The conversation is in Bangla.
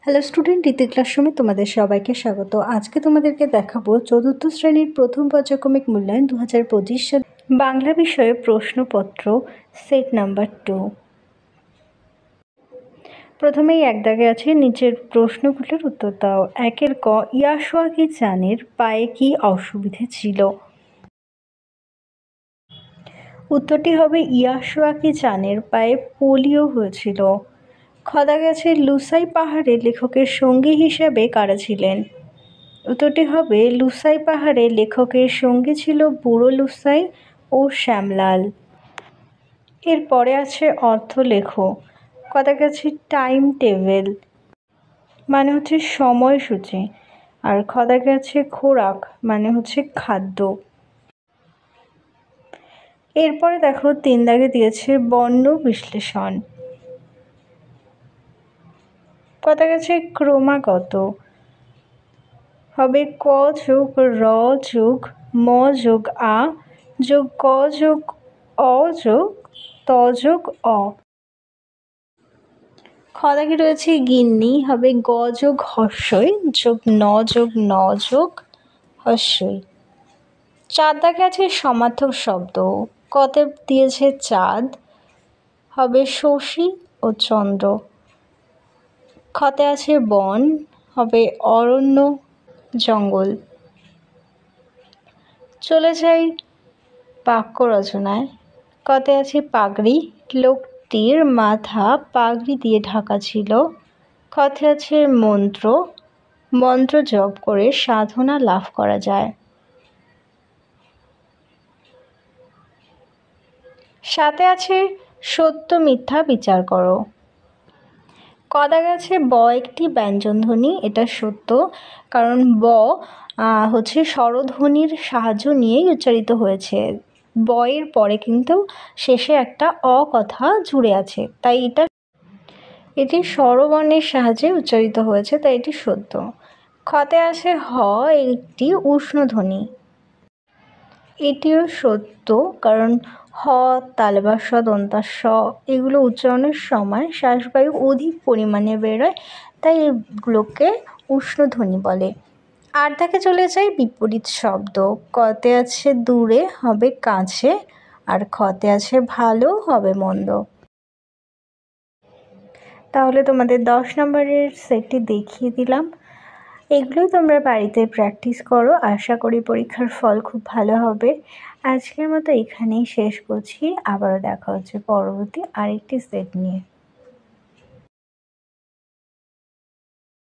হ্যালো স্টুডেন্ট, ইতি ক্লাসরুমে তোমাদের সবাইকে স্বাগত। আজকে তোমাদেরকে দেখাবো চতুর্থ শ্রেণীর প্রথম পর্যায়ক্রমিক মূল্যায়ন 2025 সাল বাংলা বিষয়ে প্রশ্নপত্র সেট নাম্বার 2। প্রথমেই এক দাগে আছে নিচের প্রশ্নগুলোর উত্তর দাও। 1 ক, ইয়াশোয়াকি চানের পায়ে কি অসুবিধে ছিল? উত্তরটি হবে ইয়াশোয়াকি চানের পায়ে পোলিও হয়েছিল। খোদা গেছে লুসাই পাহাড়ে লেখকের সঙ্গী হিসেবে কারা ছিলেন? উত্তরটি হবে লুসাই পাহাড়ে লেখকের সঙ্গী ছিল বুড়ো লুসাই ও শ্যামলাল। এরপরে আছে অর্থ লেখো। কথা গেছে টাইম টেবিল মানে হচ্ছে সময়সূচি, আর কথা গেছে খোরাক মানে হচ্ছে খাদ্য। এরপরে দেখো 3 দাগে দিয়েছে বর্ণ বিশ্লেষণ। কথা গেছে ক্রমাগত হবে ক যোগ র যোগ ম যোগ আ যোগ ক যোগ অ যোগ ত যোগ অ। খ দাগে রয়েছে গিন্নি, হবে গ যোগ হর্ষই যোগ ন যোগ ন যোগ হর্ষই। 4 দাগে আছে সমার্থক শব্দ। কতে দিয়েছে চাঁদ, হবে শশী ও চন্দ্র। খতে আছে বন, হবে অরণ্য জঙ্গল। চলে যাই বাক্য রচনায়। কতে আছে পাগড়ি, লোকটির মাথা পাগড়ি দিয়ে ঢাকা ছিল। খতে আছে মন্ত্র, মন্ত্র জপ করে সাধনা লাভ করা যায়। 7 আছে সত্য মিথ্যা বিচার করো। কদা গেছে ব একটি ব্যঞ্জনধ্বনি, এটা সত্য, কারণ ব হচ্ছে স্বরধ্বনির সাহায্য নিয়েই উচ্চারিত হয়েছে। ব এর পরে কিন্তু শেষে একটা অ কথা জুড়ে আছে, তাই এটি স্বরবর্ণের সাহায্যে উচ্চারিত হয়েছে, তাই এটি সত্য। খতে আছে হ একটি উষ্ণধ্বনি, এটিও সত্য, কারণ হ তালবাস দন্তাস এগুলো উচ্চারণের সময় শ্বাসবায়ু অধিক পরিমাণে বেরোয়, তাই এগুলোকে উষ্ণধ্বনি বলে। 8 দাগে চলে যায় বিপরীত শব্দ। কতে আছে দূরে, হবে কাছে, আর খতে আছে ভালো, হবে মন্দ। তাহলে তোমাদের 10 নম্বরের সেটটি দেখিয়ে দিলাম। এগুলোই তোমরা বাড়িতে প্র্যাকটিস করো, আশা করি পরীক্ষার ফল খুব ভালো হবে। আজকের মতো এখানেই শেষ করছি, আবারও দেখা হচ্ছে পরবর্তী আরেকটি সেট নিয়ে।